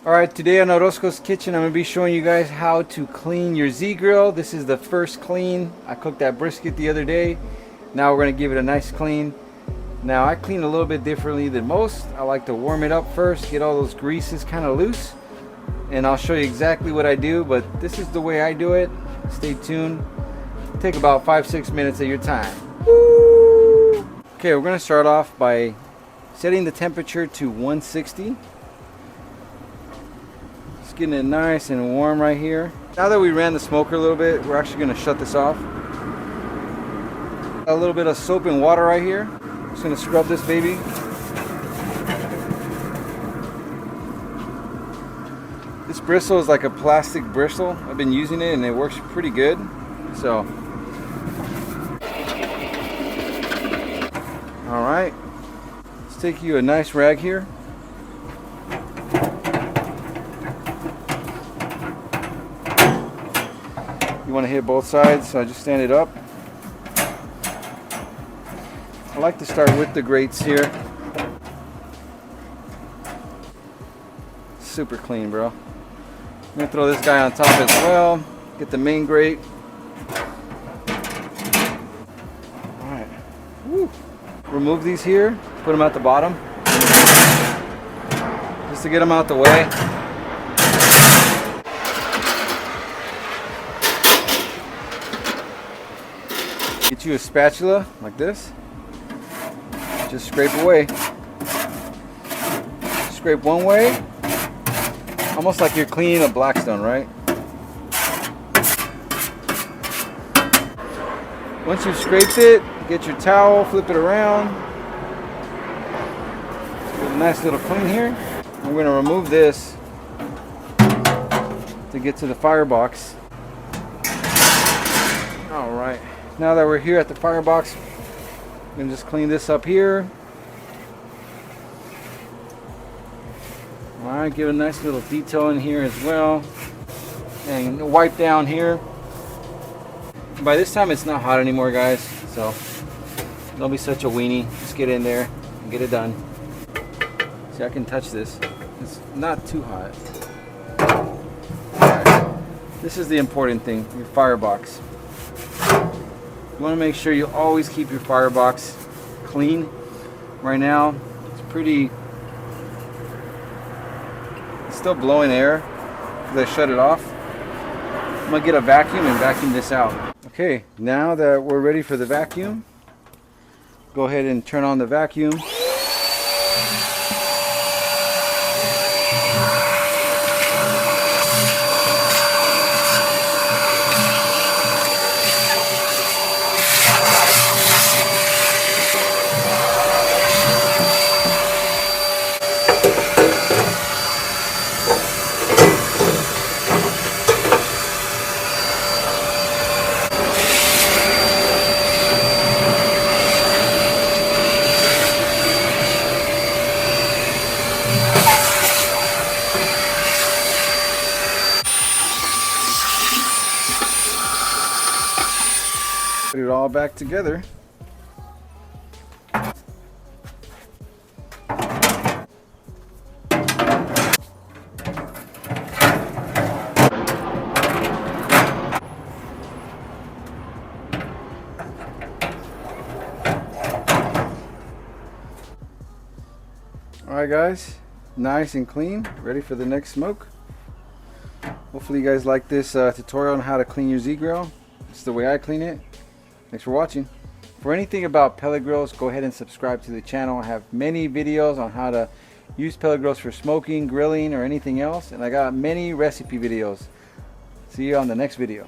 Alright, today on Orozco's Kitchen I'm going to be showing you guys how to clean your Z-Grill. This is the first clean. I cooked that brisket the other day. Now we're going to give it a nice clean. Now I clean a little bit differently than most. I like to warm it up first, get all those greases kind of loose. And I'll show you exactly what I do, but this is the way I do it. Stay tuned. It'll take about 5-6 minutes of your time. Woo! Okay, we're going to start off by setting the temperature to 160. Getting it nice and warm right here. Now that we ran the smoker a little bit, we're actually going to shut this off. A little bit of soap and water right here. Just going to scrub this baby. This bristle is like a plastic bristle. I've been using it and it works pretty good. So, all right, let's take you a nice rag here. You want to hit both sides, so I just stand it up. I like to start with the grates here. Super clean, bro. I'm going to throw this guy on top as well. Get the main grate. Alright. Remove these here. Put them at the bottom. Just to get them out the way. Get you a spatula like this. Just scrape away. Scrape one way. Almost like you're cleaning a blackstone, right? Once you've scraped it, get your towel, flip it around. Get a nice little clean here. We're going to remove this to get to the firebox. All right. Now that we're here at the firebox, I'm going to just clean this up here. Alright, give a nice little detail in here as well. And wipe down here. By this time it's not hot anymore, guys, so don't be such a weenie. Just get in there and get it done. See, I can touch this. It's not too hot. Alright. This is the important thing, your firebox. You want to make sure you always keep your firebox clean. Right now, it's still blowing air because I shut it off. I'm going to get a vacuum and vacuum this out. Okay, now that we're ready for the vacuum, go ahead and turn on the vacuum. Put it all back together. Alright guys, nice and clean, ready for the next smoke. Hopefully you guys like this tutorial on how to clean your Z-Grill. It's the way I clean it. Thanks for watching. For anything about pellet grills, go ahead and subscribe to the channel. I have many videos on how to use pellet grills for smoking, grilling, or anything else. And I got many recipe videos. See you on the next video.